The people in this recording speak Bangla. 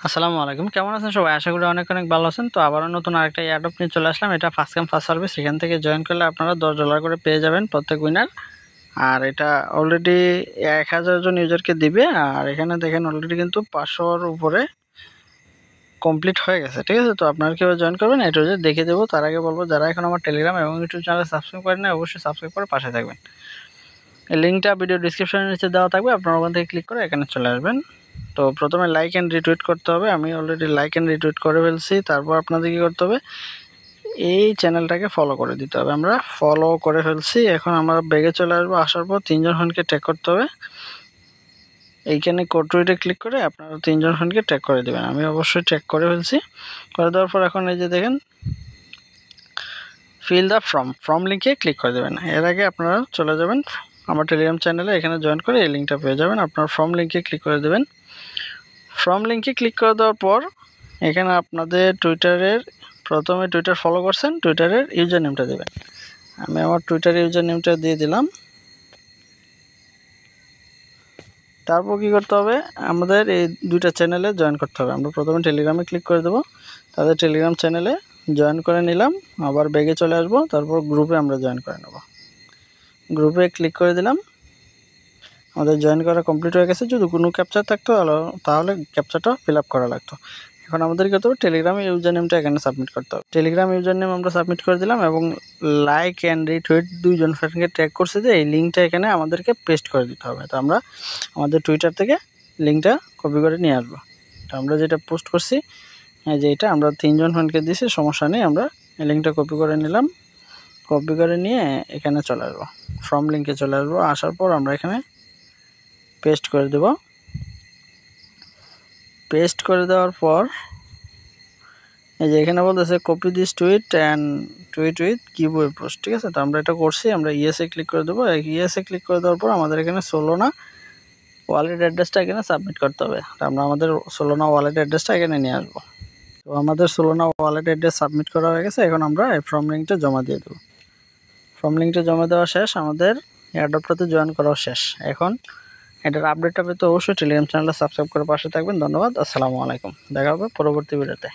আসসালামু আলাইকুম, কেমন আছেন সবাই? আশা করি অনেক অনেক ভালো আছেন। তো আবারও নতুন আরেকটা এয়ারড্রপ নিয়ে চলে আসলাম। এটা ফার্স্ট কাম ফার্স্ট সার্ভিস। এখান থেকে জয়েন করলে আপনারা $10 করে পেয়ে যাবেন প্রত্যেক উইনার। আর এটা অলরেডি 1000 জন ইউজারকে দিবে। আর এখানে দেখেন অলরেডি কিন্তু 500-র উপরে কমপ্লিট হয়ে গেছে, ঠিক আছে? তো আপনারা কীভাবে জয়েন করবেন এটা দেখে দেবো। তার আগে বলবো, যারা এখন আমার টেলিগ্রাম এবং ইউটিউব চ্যানেল সাবস্ক্রাইব করেন না, অবশ্যই সাবস্ক্রাইব করে পাশে থাকবেন। এই লিঙ্কটা ভিডিও ডিসক্রিপশনের নিচে দেওয়া থাকবে, আপনারা ওখান থেকে ক্লিক করে এখানে চলে আসবেন। তো প্রথমে লাইক অ্যান্ড রিটুইট করতে হবে। আমি অলরেডি লাইক অ্যান্ড রিটুইট করে ফেলছি। তারপর আপনাদের কী করতে হবে, এই চ্যানেলটাকে ফলো করে দিতে হবে। আমরা ফলো করে ফেলছি। এখন আমরা ব্যাগে চলে আসবো। আসার পর 3জন ফ্রেন্ডকে ট্যাগ করতে হবে। এইখানে কোড টুইটে ক্লিক করে আপনারা 3জন ফ্রেন্ডকে ট্যাগ করে দেবেন। আমি অবশ্যই ট্যাগ করে ফেলছি। করে দেওয়ার পর এখন এই যে দেখেন ফিল দ্য ফর্ম লিঙ্কে ক্লিক করে দেবেন। এর আগে আপনারা চলে যাবেন আমার টেলিগ্রাম চ্যানেলে, এখানে জয়েন করে এই লিঙ্কটা পেয়ে যাবেন। আপনার ফর্ম লিঙ্কে ক্লিক করে দেবেন। ফর্ম লিঙ্কে ক্লিক করে দেওয়ার পর এখানে আপনাদের টুইটারের প্রথমে টুইটার ফলো করছেন, টুইটারের ইউজার নেমটা দেবেন। আমি আমার টুইটার ইউজার নেমটা দিয়ে দিলাম। তারপর কী করতে হবে, আমাদের এই দুইটা চ্যানেলে জয়েন করতে হবে। আমরা প্রথমে টেলিগ্রামে ক্লিক করে দেবো, তাদের টেলিগ্রাম চ্যানেলে জয়েন করে নিলাম। আবার ব্যাগে চলে আসবো, তারপর গ্রুপে আমরা জয়েন করে নেব। গ্রুপে ক্লিক করে দিলাম। আমাদের জয়েন করা কমপ্লিট হয়ে গেছে। যদি কোনো ক্যাপচার থাকতো তাহলে ক্যাপচারটা ফিল আপ করা লাগতো। এখন আমাদের কী করতে হবে, টেলিগ্রাম ইউজার নেমটা এখানে সাবমিট করতে হবে। টেলিগ্রাম ইউজার নেম আমরা সাবমিট করে দিলাম এবং লাইক অ্যান্ড রিটুইট 2জন ফ্রেন্ডকে ট্যাগ করছে যে এই লিঙ্কটা এখানে আমাদেরকে পেস্ট করে দিতে হবে। তো আমরা আমাদের টুইটার থেকে লিঙ্কটা কপি করে নিয়ে আসবো। তো আমরা যেটা পোস্ট করছি যে এটা আমরা 3জন ফ্রেন্ডকে দিয়েছি, সমস্যা নেই। আমরা এই লিঙ্কটা কপি করে নিলাম। কপি করে নিয়ে এখানে চলে আসবো, ফর্ম লিঙ্কে চলে আসবো। আসার পর আমরা এখানে পেস্ট করে দেব। পেস্ট করে দেওয়ার পর এই যে এখানে বলতেছে copy this tweet and tweet with giveaway post, ঠিক আছে? তো আমরা এটা করছি। আমরা ইয়েসে ক্লিক করে দেবো। ইয়েসে ক্লিক করে দেওয়ার পর আমাদের এখানে সোলোনা ওয়ালেট অ্যাড্রেসটা এখানে সাবমিট করতে হবে। তো আমরা আমাদের সোলোনা ওয়ালেট অ্যাড্রেসটা এখানে নিয়ে আসবো। তো আমাদের সোলোনা ওয়ালেট অ্যাড্রেস সাবমিট করা হয়ে গেছে। এখন আমরা এই ফর্ম লিঙ্কটা জমা দিয়ে দেবো। ফর্ম লিঙ্কটা জমা দেওয়া শেষ, আমাদের এয়ারড্রপটাতে জয়েন করাও শেষ। এখন এটার আপডেটটা পেতে অবশ্যই টেলিগ্রাম চ্যানেলটা সাবস্ক্রাইব করে পাশে থাকবেন। ধন্যবাদ। আসসালামু আলাইকুম। দেখা হবে পরবর্তী ভিডিওতে।